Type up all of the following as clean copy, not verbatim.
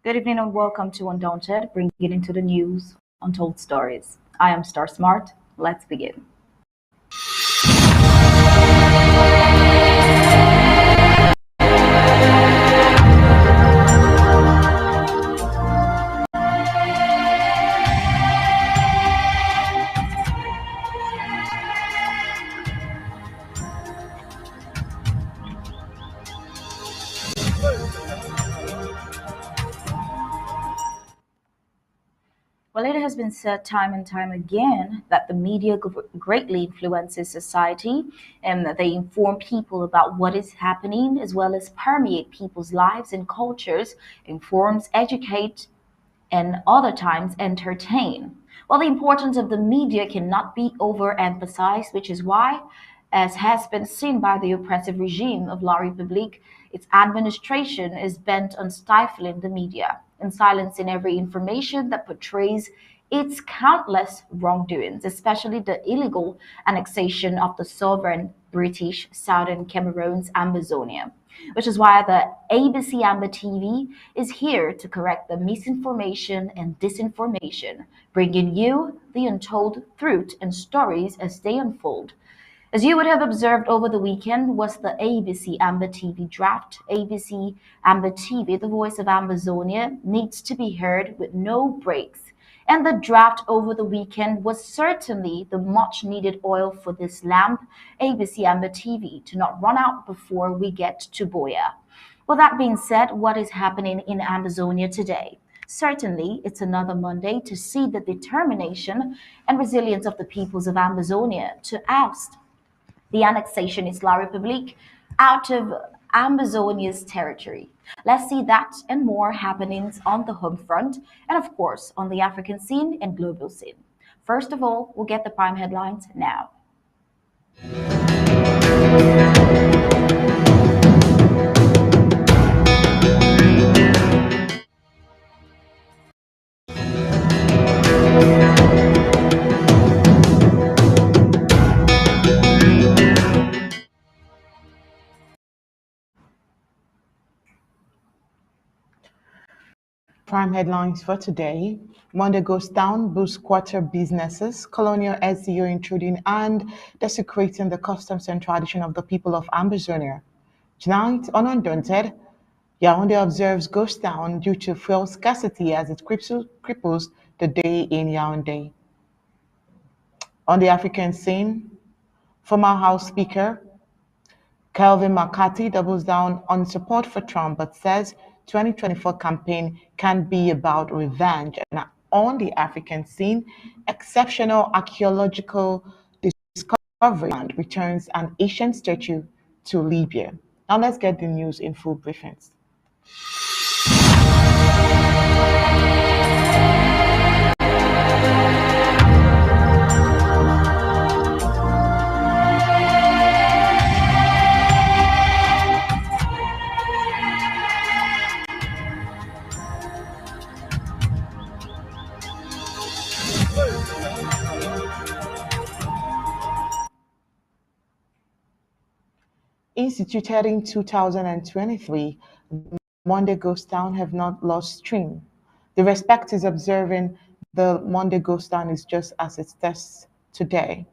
Good evening and welcome to Undaunted, bringing it into the news, untold stories. I am Star Smart. Let's begin. Well, it has been said time and time again that the media greatly influences society and that they inform people about what is happening as well as permeate people's lives and cultures, informs, educate, and other times entertain. Well, the importance of the media cannot be overemphasized, which is why, as has been seen by the oppressive regime of La République, its administration is bent on stifling the media and silencing every information that portrays its countless wrongdoings, especially the illegal annexation of the sovereign British Southern Cameroon's Ambazonia, which is why the ABC Amber TV is here to correct the misinformation and disinformation, bringing you the untold truth and stories as they unfold. As you would have observed over the weekend was the ABC Amber TV draft. ABC Amber TV, the voice of Ambazonia, needs to be heard with no breaks. And the draft over the weekend was certainly the much needed oil for this lamp, ABC Amber TV, to not run out before we get to Boya. Well, that being said, what is happening in Amazonia today? Certainly, it's another Monday to see the determination and resilience of the peoples of Amazonia to oust the annexationist La République out of Ambazonia's territory. Let's see that and more happenings on the home front and, of course, on the African scene and global scene. First of all, we'll get the prime headlines now. Prime headlines for today. Monday goes down, boosts quarter businesses, colonial SEO intruding and desecrating the customs and tradition of the people of Ambazonia. Tonight, on Undaunted, Yaoundé observes goes down due to fuel scarcity as it cripples the day in Yaoundé. On the African scene, former House Speaker Kelvin McCarthy doubles down on support for Trump but says 2024 campaign can be about revenge. And on the African scene, exceptional archaeological discovery and returns an ancient statue to Libya. Now let's get the news in full briefings. Instituted in 2023, Monday Ghost Town have not lost stream. The respect is observing the Monday Ghost Town is just as it stands today.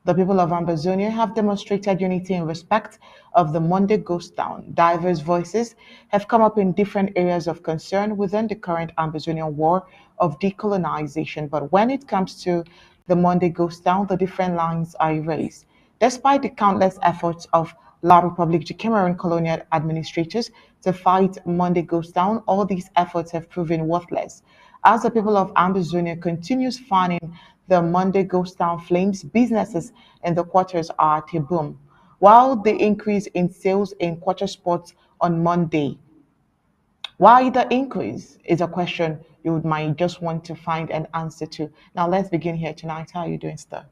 The people of Ambazonia have demonstrated unity and respect of the Monday Ghost Town. Diverse voices have come up in different areas of concern within the current Ambazonian war of decolonization. But when it comes to the Monday Ghost Town, the different lines are erased. Despite the countless efforts of La République du Cameroon colonial administrators to fight Monday Ghost Town, all these efforts have proven worthless. As the people of Ambazonia continues fanning the Monday Ghost Town flames, businesses in the quarters are at a boom. While the increase in sales in quarter spots on Monday, why the increase is a question you might just want to find an answer to. Now let's begin here tonight. How are you doing, Star?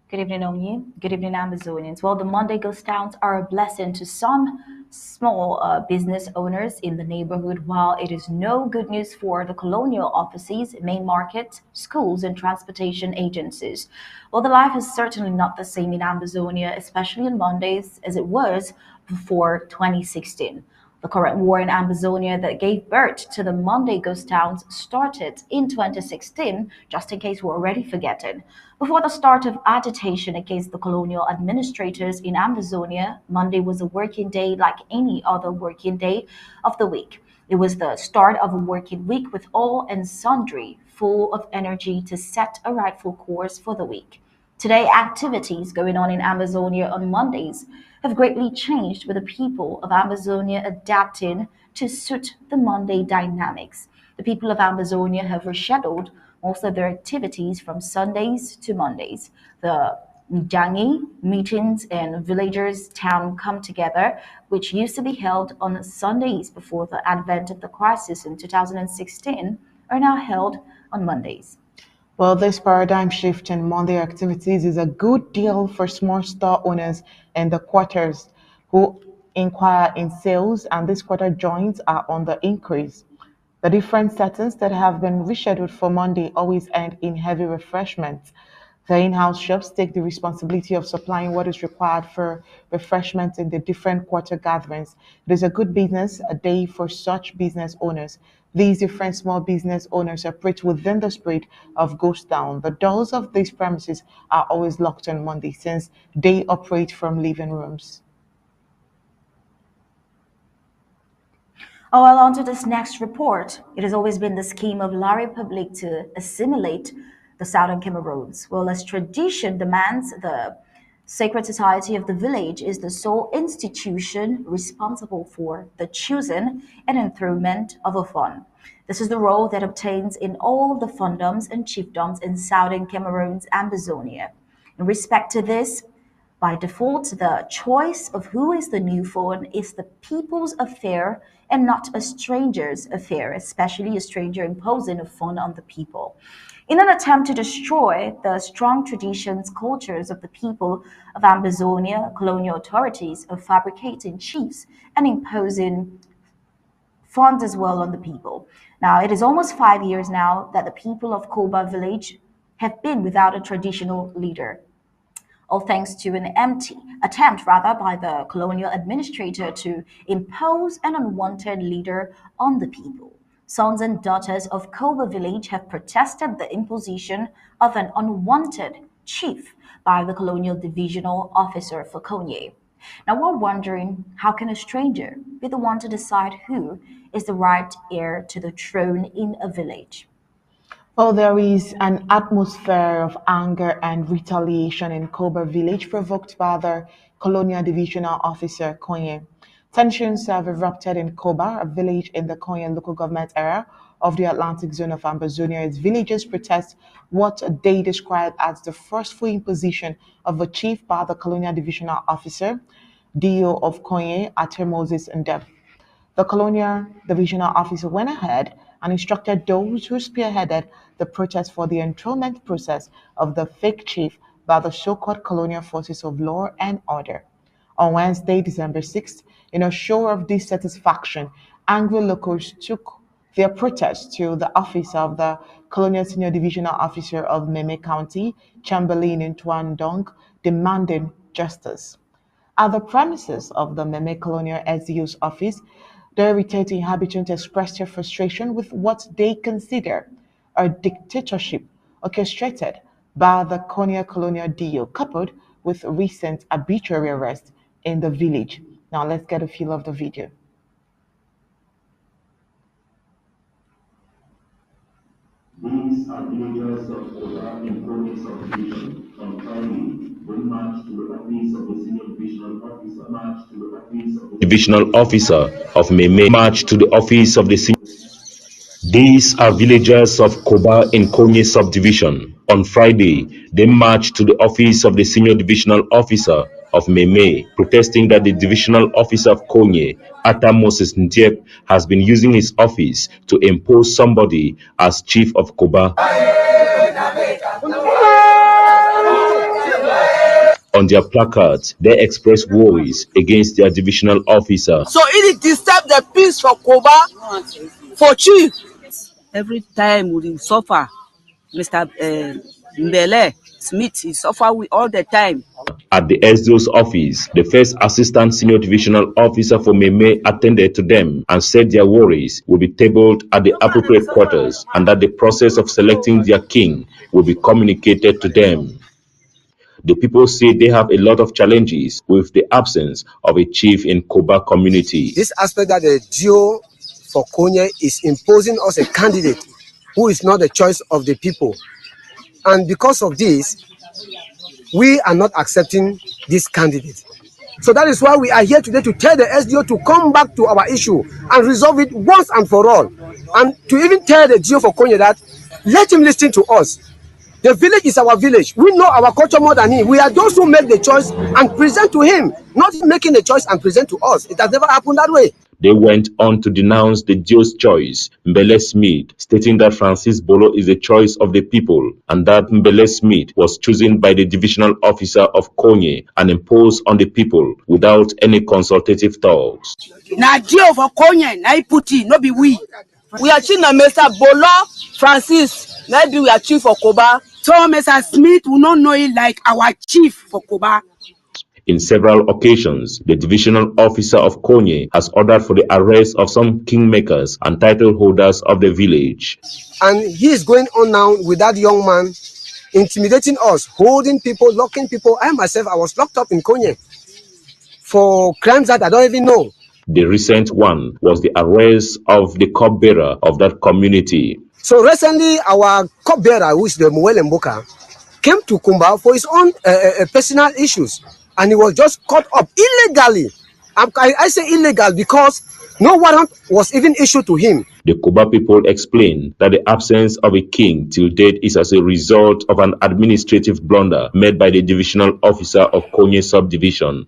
Good evening, Onyi. Good evening, Amazonians. Well, the Monday ghost towns are a blessing to some small business owners in the neighborhood, while it is no good news for the colonial offices, main markets, schools, and transportation agencies. Well, the life is certainly not the same in Ambazonia, especially on Mondays, as it was before 2016. The current war in Ambazonia that gave birth to the Monday ghost towns started in 2016, just in case we're already forgetting. Before the start of agitation against the colonial administrators in Ambazonia, Monday was a working day like any other working day of the week. It was the start of a working week with all and sundry, full of energy to set a rightful course for the week. Today, activities going on in Amazonia on Mondays have greatly changed, with the people of Amazonia adapting to suit the Monday dynamics. The people of Amazonia have rescheduled most of their activities from Sundays to Mondays. The Njangi meetings and villagers' town come together, which used to be held on Sundays before the advent of the crisis in 2016, are now held on Mondays. Well, this paradigm shift in Monday activities is a good deal for small store owners in the quarters who inquire in sales, and this quarter joins are on the increase. The different settings that have been rescheduled for Monday always end in heavy refreshments. The in-house shops take the responsibility of supplying what is required for refreshments in the different quarter gatherings. It is a good business, a day for such business owners. These different small business owners operate within the spirit of Ghost Town. The doors of these premises are always locked on Monday since they operate from living rooms. Oh, well, on to this next report. It has always been the scheme of La Republique to assimilate the southern Cameroons. Well, as tradition demands, the Sacred Society of the Village is the sole institution responsible for the choosing and enthronement of a fund. This is the role that obtains in all the fundoms and chiefdoms in southern Cameroon's Ambazonia. In respect to this, by default, the choice of who is the new phone is the people's affair and not a stranger's affair, especially a stranger imposing a phone on the people. In an attempt to destroy the strong traditions, cultures of the people of Ambazonia, colonial authorities are fabricating chiefs and imposing funds as well on the people. Now, it is almost 5 years now that the people of Koba Village have been without a traditional leader, all thanks to an empty attempt rather by the colonial administrator to impose an unwanted leader on the people. Sons and daughters of Koba village have protested the imposition of an unwanted chief by the colonial divisional officer for Konye. Now we're wondering, how can a stranger be the one to decide who is the right heir to the throne in a village? Well, there is an atmosphere of anger and retaliation in Koba village provoked by the colonial divisional officer Konye. Tensions have erupted in Koba, a village in the Konye local government area of the Atlantic zone of Ambazonia, as villagers protest what they describe as the forceful imposition of a chief by the colonial divisional officer, DO of Konye, Ate Moses Ndeb. The colonial divisional officer went ahead and instructed those who spearheaded the protest for the enthronement process of the fake chief by the so-called colonial forces of law and order. On Wednesday, December 6th, in a show of dissatisfaction, angry locals took their protest to the office of the colonial senior divisional officer of Meme County, Chamberlain in Tuan Dong, demanding justice. At the premises of the Meme Colonial SDU's office, the irritated inhabitants expressed their frustration with what they consider a dictatorship orchestrated by the colonial DO, coupled with recent arbitrary arrests in the village. Now let's get a feel of the video. These are villagers of Koba in Kobe subdivision. On Friday, they marched to the office of the senior divisional officer, marched to the office of the divisional officer of Meme, marched to the office of the senior. These are villagers of Koba in Konye subdivision. On Friday, they marched to the office of the senior divisional officer of Meme, protesting that the divisional officer of Konye, Ata Moses Ndiep, has been using his office to impose somebody as chief of Koba. On their placards, they express worries against their divisional officer. So it disturbs the peace for Koba, for chief. Every time we suffer, Mr. Mbele Smith, he suffer with all the time. At the SDO's office, the first assistant senior divisional officer for Meme attended to them and said their worries will be tabled at the appropriate quarters and that the process of selecting their king will be communicated to them. The people say they have a lot of challenges with the absence of a chief in Koba community. This aspect that the GO for Konye is imposing us a candidate who is not the choice of the people. And because of this, we are not accepting this candidate. So that is why we are here today to tell the SDO to come back to our issue and resolve it once and for all. And to even tell the GO for Konye that let him listen to us. The village is our village. We know our culture more than him. We are those who make the choice and present to him, not making the choice and present to us. It has never happened that way. They went on to denounce the GO's choice, Mbele Smith, stating that Francis Bolo is the choice of the people and that Mbele Smith was chosen by the divisional officer of Konye and imposed on the people without any consultative talks. Now GO for Konye, now put it, no be we. We are chief na Mr. Bolo Francis, maybe we are chief for Koba. So Mr. Smith will not know it like our chief for Koba. In several occasions, the divisional officer of Konye has ordered for the arrest of some kingmakers and title holders of the village. And he is going on now with that young man, intimidating us, holding people, locking people. I myself, I was locked up in Konye for crimes that I don't even know. The recent one was the arrest of the cupbearer of that community. So recently, our cupbearer, who is the Muele Mboka, came to Kumba for his own personal issues. And he was just caught up illegally. I say illegal because no warrant was even issued to him. The Koba people explained that the absence of a king till date is as a result of an administrative blunder made by the divisional officer of Konye subdivision.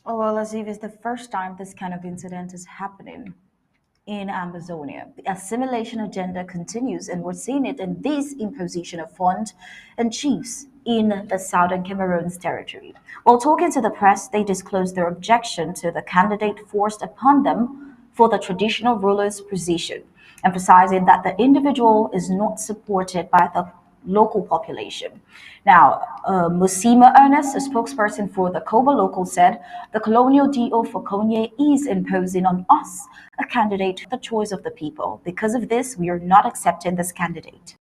Oh, well, as if it's the first time this kind of incident is happening in Ambazonia. The assimilation agenda continues, and we're seeing it in this imposition of fund and chiefs in the southern Cameroon's territory. While talking to the press, they disclosed their objection to the candidate forced upon them for the traditional ruler's position, emphasizing that the individual is not supported by the local population. Now, Musima Ernest, a spokesperson for the Koba local, said the colonial DO for Konye is imposing on us a candidate, the choice of the people. Because of this, we are not accepting this candidate.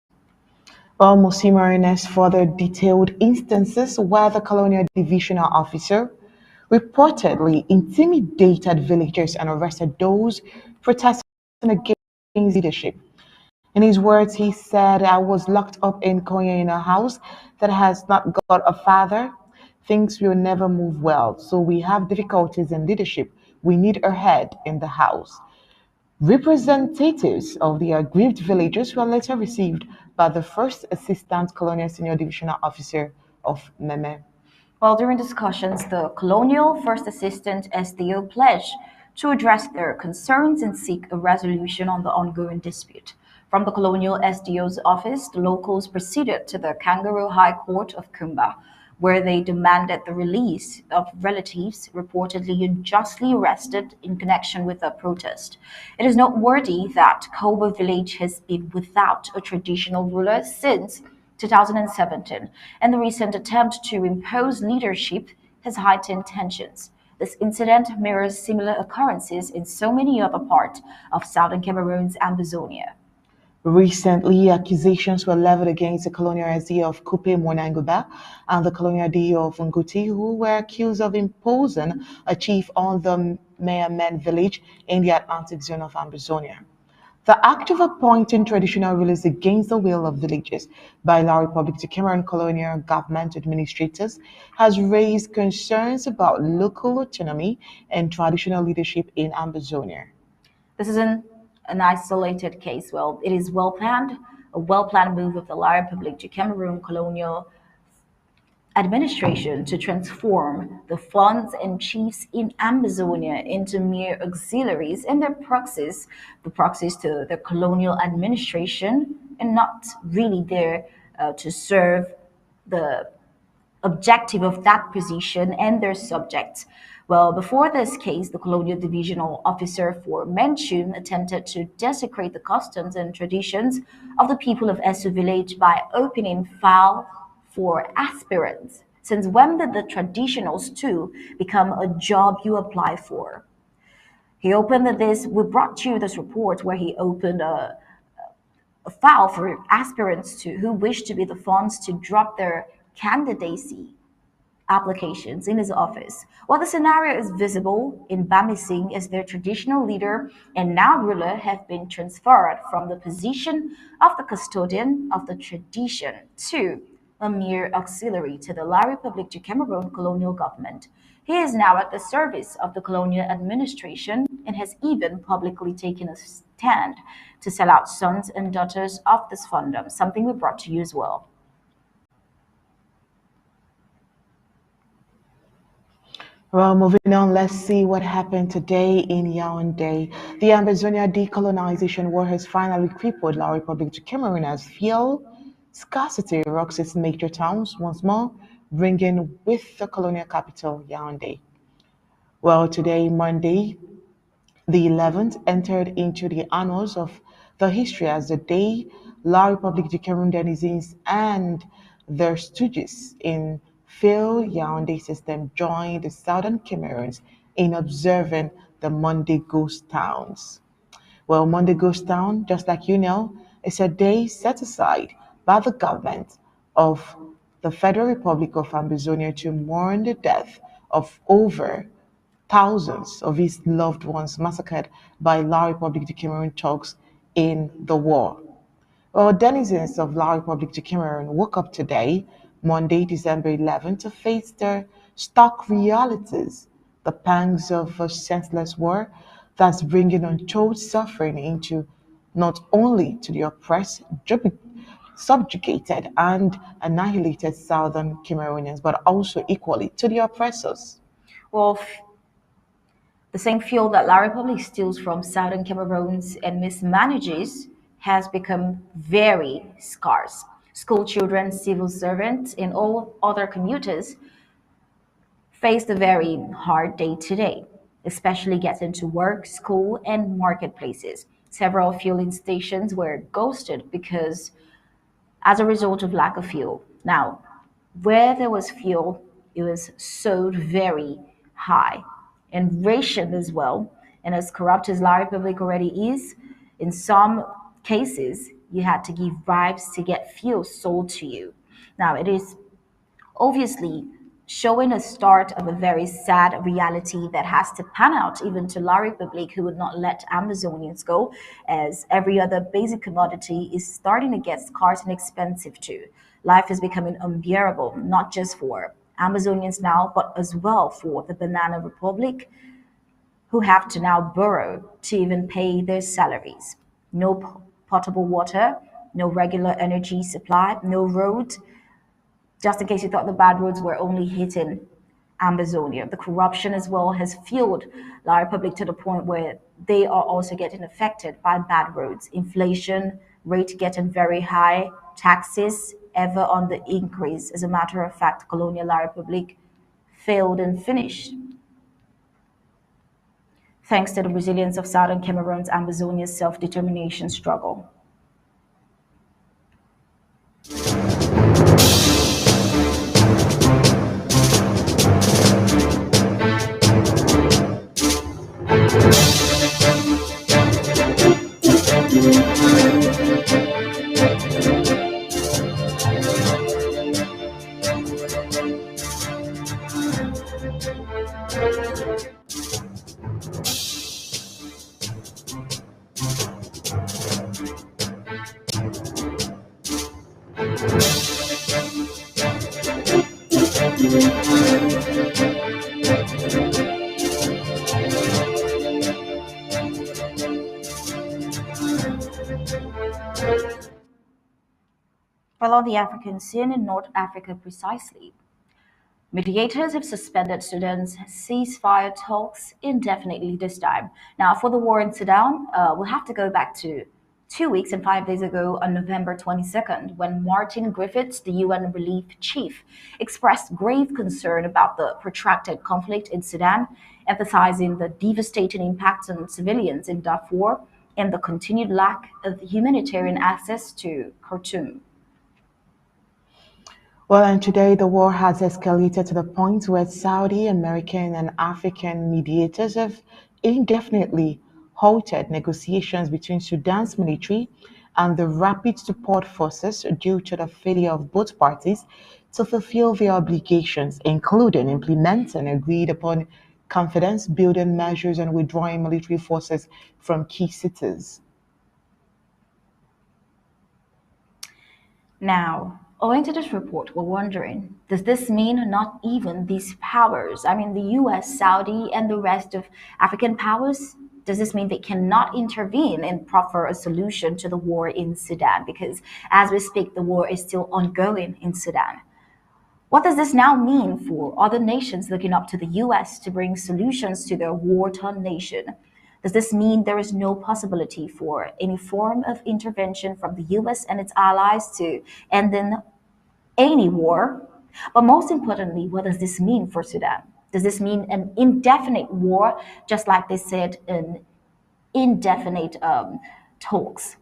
Well, Musima Ernest further detailed instances where the colonial divisional officer reportedly intimidated villagers and arrested those protesting against leadership. In his words, he said, I was locked up in Konya in a house that has not got a father. Things will never move well. So we have difficulties in leadership. We need a head in the house. Representatives of the aggrieved villagers were later received by the first assistant colonial senior divisional officer of Meme. Well, during discussions, the colonial first assistant SDO pledged to address their concerns and seek a resolution on the ongoing dispute. From the colonial SDO's office, the locals proceeded to the Kangaroo High Court of Kumba, where they demanded the release of relatives reportedly unjustly arrested in connection with a protest. It is noteworthy that Koba Village has been without a traditional ruler since 2017, and the recent attempt to impose leadership has heightened tensions. This incident mirrors similar occurrences in so many other parts of southern Cameroon's Ambazonia. Recently, accusations were leveled against the colonial SDO of Kupe Monanguba and the colonial DO of Nguti, who were accused of imposing a chief on the Mayamen village in the Atlantic zone of Ambazonia. The act of appointing traditional rulers against the will of villagers by La Republic to Cameroon colonial government administrators has raised concerns about local autonomy and traditional leadership in Ambazonia. This isn't an isolated case. Well, it is a well-planned move of the La Republic to Cameroon colonial administration to transform the funds and chiefs in Ambazonia into mere auxiliaries and their proxies, the proxies to the colonial administration, and not really there to serve the objective of that position and their subjects. Well, before this case, the colonial divisional officer for Menchun attempted to desecrate the customs and traditions of the people of Esu village by opening file for aspirants. Since when did the traditionals too become a job you apply for? He opened this. We brought you this report where he opened a file for aspirants to who wish to be the funds to drop their candidacy applications in his office. While the scenario is visible in Bamising as their traditional leader and now ruler have been transferred from the position of the custodian of the tradition to a mere auxiliary to the La République du Cameroon colonial government. He is now at the service of the colonial administration and has even publicly taken a stand to sell out sons and daughters of this fandom, something we brought to you as well. Well, moving on, let's see what happened today in Yaoundé. The Ambazonia decolonization war has finally crippled La République du Cameroon as fuel scarcity rocks its major towns once more, bringing with the colonial capital, Yaoundé. Well, today, Monday, the 11th, entered into the annals of the history as the day La République du Cameroun denizens and their stooges in failed Yaoundé system joined the southern Cameroons in observing the Monday ghost towns. Well, Monday Ghost Town, just like you know, is a day set aside by the government of the Federal Republic of Ambazonia to mourn the death of over thousands of his loved ones massacred by La République du Cameroon thugs in the war. Well, denizens of La République du Cameroon woke up today, Monday, December 11th, to face their stark realities, the pangs of a senseless war that's bringing untold suffering into not only to the oppressed, subjugated, and annihilated southern Cameroonians, but also equally to the oppressors. Well, the same fuel that La Republic steals from southern Cameroons and mismanages has become very scarce. School children, civil servants, and all other commuters faced a very hard day today, especially getting to work, school, and marketplaces. Several fueling stations were ghosted because as a result of lack of fuel. Now, where there was fuel, it was sold very high and rationed as well. And as corrupt as La Republic already is, in some cases, you had to give bribes to get fuel sold to you. Now, it is obviously showing a start of a very sad reality that has to pan out even to La Republique, who would not let Amazonians go, as every other basic commodity is starting to get scarce and expensive too. Life is becoming unbearable, not just for Amazonians now, but as well for the Banana Republic, who have to now borrow to even pay their salaries. No potable water, no regular energy supply, no roads, just in case you thought the bad roads were only hitting Ambazonia. The corruption as well has fueled La Republic to the point where they are also getting affected by bad roads. Inflation rate getting very high, taxes ever on the increase. As a matter of fact, Colonial La Republic failed and finished. Thanks to the resilience of Southern Cameroon's Ambazonia's self-determination struggle. Well, on the African scene in North Africa precisely, mediators have suspended Sudan's ceasefire talks indefinitely this time. Now, for the war in Sudan, we'll have to go back to 2 weeks and 5 days ago on November 22nd, when Martin Griffiths, the UN relief chief, expressed grave concern about the protracted conflict in Sudan, emphasizing the devastating impacts on civilians in Darfur and the continued lack of humanitarian access to Khartoum. Well, and today the war has escalated to the point where Saudi, American, and African mediators have indefinitely halted negotiations between Sudan's military and the Rapid Support Forces due to the failure of both parties to fulfill their obligations, including implementing agreed upon confidence building measures and withdrawing military forces from key cities. Now, owing to this report, we're wondering, does this mean not even these powers, I mean the US, Saudi, and the rest of African powers, does this mean they cannot intervene and proffer a solution to the war in Sudan? Because as we speak, the war is still ongoing in Sudan. What does this now mean for other nations looking up to the US to bring solutions to their war torn nation? Does this mean there is no possibility for any form of intervention from the US and its allies to end in any war? But most importantly, what does this mean for Sudan? Does this mean an indefinite war, just like they said in indefinite talks?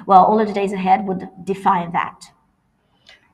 Well, all of the days ahead would define that.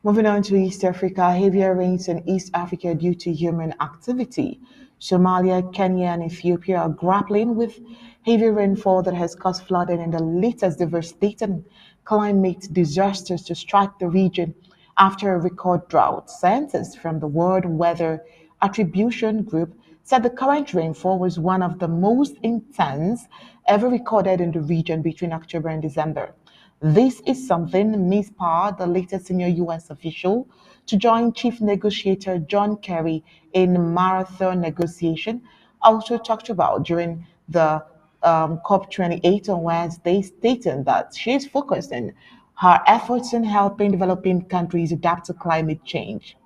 Moving on to East Africa, heavier rains in East Africa due to human activity. Somalia, Kenya, and Ethiopia are grappling with heavy rainfall that has caused flooding and the latest devastating climate disasters to strike the region after a record drought. Scientists from the World Weather Attribution Group said the current rainfall was one of the most intense ever recorded in the region between October and December. This is something Ms. Parr, the latest senior U.S. official to join Chief Negotiator John Kerry in marathon negotiation, also talked about during the COP28 on Wednesday, stating that she is focused on her efforts in helping developing countries adapt to climate change.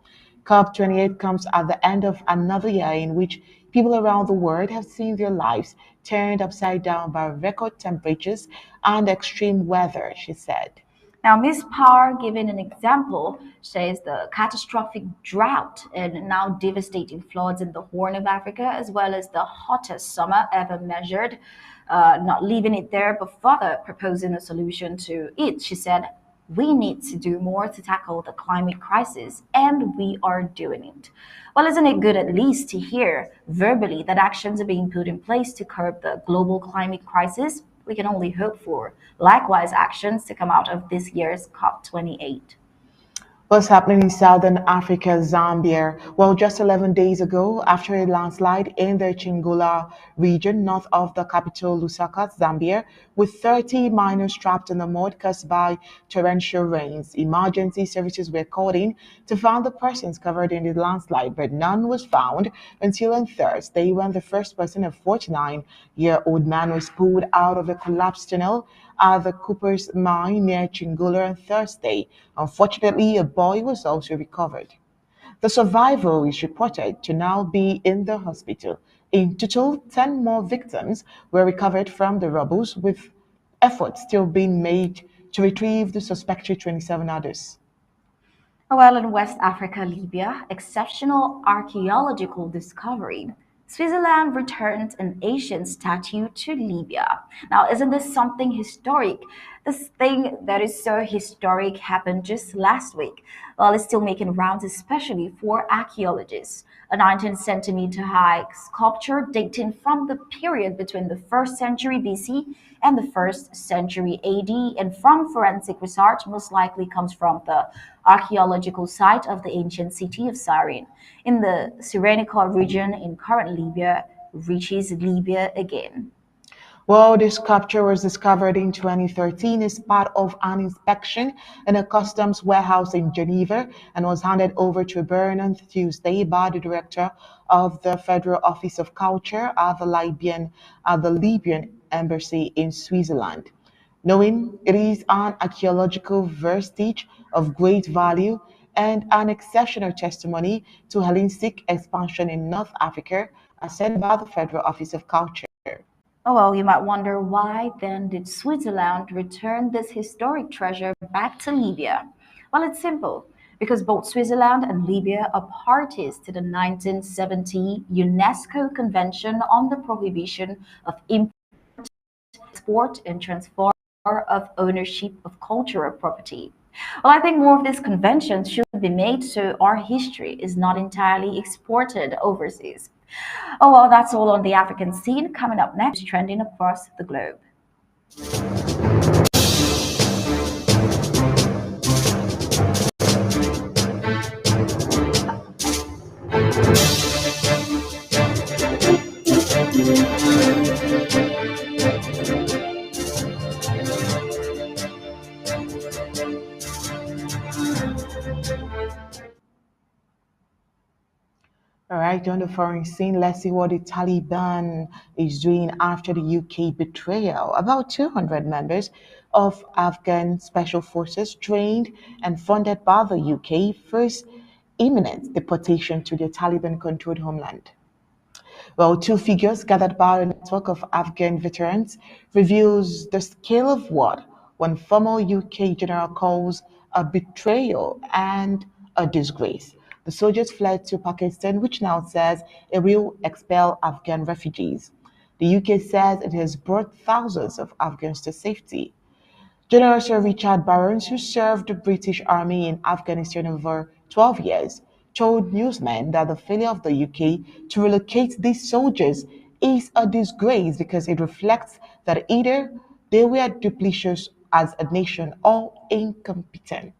COP28 comes at the end of another year in which people around the world have seen their lives turned upside down by record temperatures and extreme weather, she said. Now, Ms. Parr, giving an example, says the catastrophic drought and now devastating floods in the Horn of Africa, as well as the hottest summer ever measured, not leaving it there, but further proposing a solution to it. She said, we need to do more to tackle the climate crisis, and we are doing it. Well, isn't it good at least to hear verbally that actions are being put in place to curb the global climate crisis? We can only hope for likewise actions to come out of this year's COP28. What's happening in southern Africa, Zambia? Well, just 11 days ago, after a landslide in the Chingula region north of the capital, Lusaka, Zambia, with 30 miners trapped in the mud caused by torrential rains, emergency services were called in to find the persons covered in the landslide, but none was found until on Thursday when the first person, a 49-year-old man, was pulled out of a collapsed tunnel at the Cooper's mine near Chingula on Thursday. Unfortunately, a boy was also recovered. The survivor is reported to now be in the hospital. In total, 10 more victims were recovered from the rubble, with efforts still being made to retrieve the suspected 27 others. Well, in West Africa, Libya, exceptional archaeological discovery. Switzerland returned an ancient statue to Libya. Now, isn't this something historic? This thing that is so historic happened just last week. Well, it's still making rounds, especially for archaeologists. A 19 centimeter high sculpture dating from the period between the 1st century BC and the 1st century AD, and from forensic research, most likely comes from the archaeological site of the ancient city of Cyrene in the Cyrenaica region in current Libya, reaches Libya again. Well, this sculpture was discovered in 2013 as part of an inspection in a customs warehouse in Geneva and was handed over to Bern on Tuesday by the director of the Federal Office of Culture at the Libyan embassy in Switzerland. Knowing it is an archaeological vestige of great value and an exceptional testimony to Hellenistic expansion in North Africa, as said by the Federal Office of Culture. Oh, well, you might wonder why then did Switzerland return this historic treasure back to Libya? Well, it's simple. Because both Switzerland and Libya are parties to the 1970 UNESCO Convention on the Prohibition of Import, Export, and Transfer of Ownership of Cultural Property. Well, I think more of these conventions should be made so our history is not entirely exported overseas. Oh, well, that's all on the African scene. Coming up next, trending across the globe. All right, on the foreign scene, let's see what the Taliban is doing after the UK betrayal. About 200 members of Afghan special forces trained and funded by the UK face imminent deportation to their Taliban-controlled homeland. Well, two figures gathered by a network of Afghan veterans reveals the scale of what one former UK general calls a betrayal and a disgrace. The soldiers fled to Pakistan, which now says it will expel Afghan refugees. The UK says it has brought thousands of Afghans to safety. General Sir Richard Barnes, who served the British Army in Afghanistan over 12 years, told newsmen that the failure of the UK to relocate these soldiers is a disgrace because it reflects that either they were duplicitous as a nation or incompetent.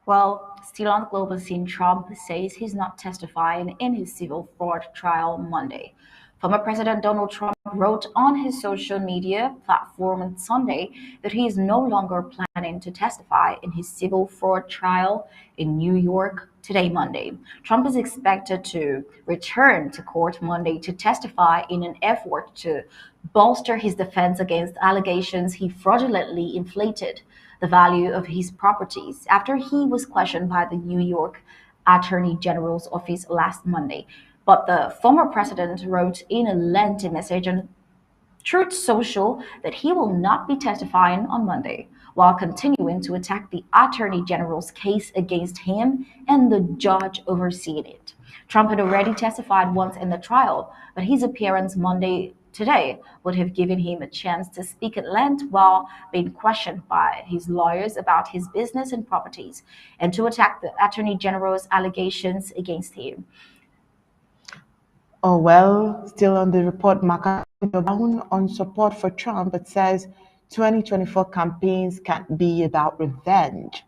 Well, still on the global scene, Trump says he's not testifying in his civil fraud trial Monday. Former President Donald Trump wrote on his social media platform on Sunday that he is no longer planning to testify in his civil fraud trial in New York today, Monday. Trump is expected to return to court Monday to testify in an effort to bolster his defense against allegations he fraudulently inflated the value of his properties after he was questioned by the New York Attorney General's office last Monday. But the former president wrote in a lengthy message on Truth Social that he will not be testifying on Monday, while continuing to attack the Attorney General's case against him and the judge overseeing it. Trump had already testified once in the trial, but his appearance Monday today would have given him a chance to speak at length while being questioned by his lawyers about his business and properties, and to attack the Attorney General's allegations against him. Oh, well, still on the report, McCarthy down on support for Trump, but says 2024 campaigns can't be about revenge.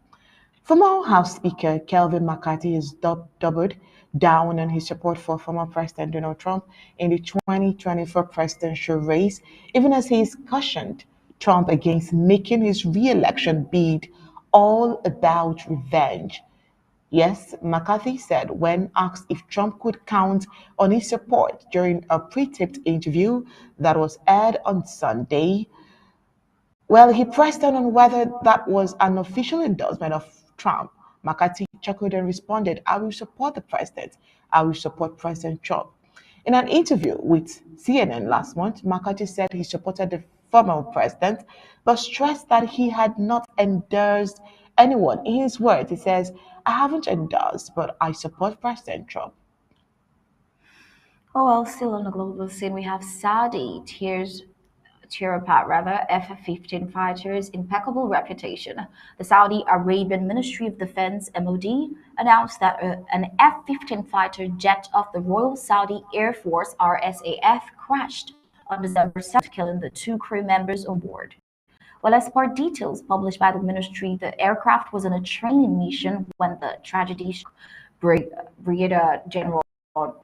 Former House Speaker Kelvin McCarthy has doubled down on his support for former President Donald Trump in the 2024 presidential race, even as he has cautioned Trump against making his re-election bid all about revenge. Yes, McCarthy said when asked if Trump could count on his support during a pre-taped interview that was aired on Sunday. Well, he pressed on whether that was an official endorsement of Trump. McCarthy chuckled and responded, I will support the president. I will support President Trump. In an interview with CNN last month, McCarthy said he supported the former president, but stressed that he had not endorsed anyone. In his words, he says, I haven't endorsed, but I support President Trump. Oh, well, still on the global scene, we have Saudi tear apart rather F-15 fighters' impeccable reputation. The Saudi Arabian Ministry of Defense (MOD) announced that an F-15 fighter jet of the Royal Saudi Air Force (RSAF) crashed on December 7th, killing the two crew members on board. Well, as per details published by the ministry, the aircraft was on a training mission when the tragedy struck. Brigadier General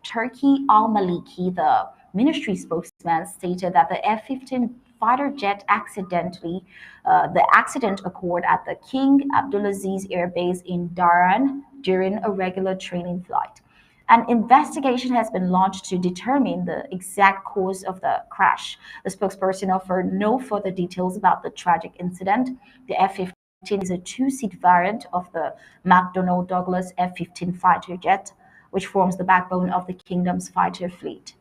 Turki al-Maliki, the ministry spokesman, stated that the F-15 fighter jet the accident occurred at the King Abdulaziz Air Base in Dhahran during a regular training flight. An investigation has been launched to determine the exact cause of the crash. The spokesperson offered no further details about the tragic incident. The F-15 is a two-seat variant of the McDonnell Douglas F-15 fighter jet, which forms the backbone of the kingdom's fighter fleet.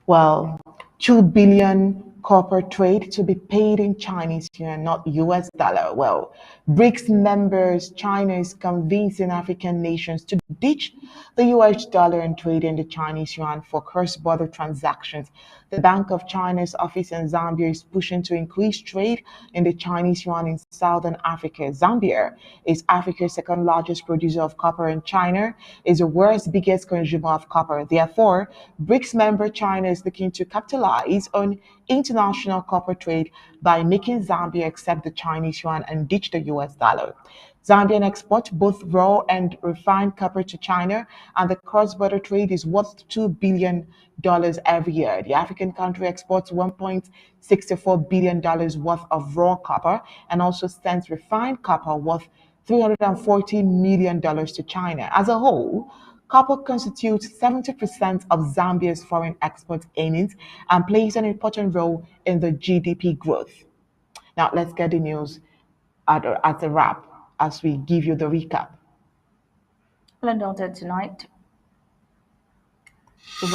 Well, 2 billion corporate trade to be paid in Chinese yuan, not US dollar. Well, BRICS members, China is convincing African nations to ditch the US dollar and trade in the Chinese yuan for cross-border transactions. The Bank of China's office in Zambia is pushing to increase trade in the Chinese yuan in southern Africa. Zambia is Africa's second largest producer of copper, and China is the world's biggest consumer of copper. Therefore, BRICS member China is looking to capitalize on international copper trade by making Zambia accept the Chinese yuan and ditch the US dollar. Zambian exports both raw and refined copper to China, and the cross-border trade is worth $2 billion every year. The African country exports $1.64 billion worth of raw copper and also sends refined copper worth $340 million to China. As a whole, copper constitutes 70% of Zambia's foreign export earnings and plays an important role in the GDP growth. Now, let's get the news at a wrap as we give you the recap. Undaunted tonight. The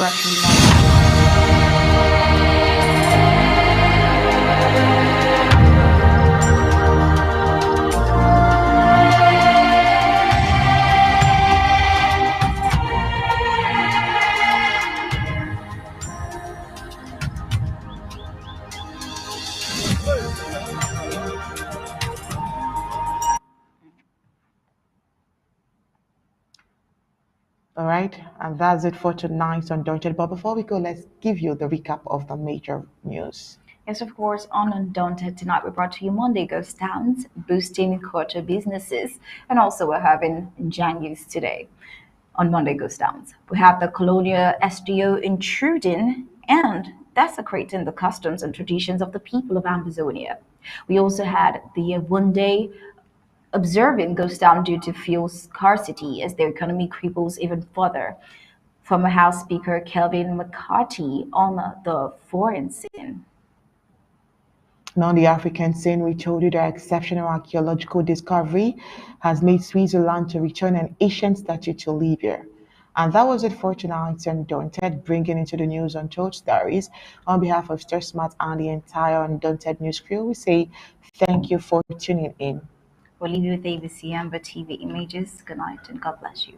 All right, and that's it for tonight's Undaunted. But before we go, let's give you the recap of the major news. Yes, of course, on Undaunted tonight, we brought to you Monday Ghost Towns, boosting culture businesses, and also we're having Janu's today on Monday Ghost Towns. We have the Colonial Intruding and desecrating the customs and traditions of the people of Ambazonia. We also had the one day observing goes down due to fuel scarcity as their economy cripples even further. Former House Speaker Kelvin McCarthy on the foreign scene. Now, on the African scene, we told you that exceptional archaeological discovery has made Switzerland to return an ancient statue to Libya. And that was it for tonight's Undaunted, bringing into the news Untold Stories. On behalf of Star Smart and the entire Undaunted news crew, we say thank you for tuning in. We'll leave you with ABC Amber TV images. Good night and God bless you.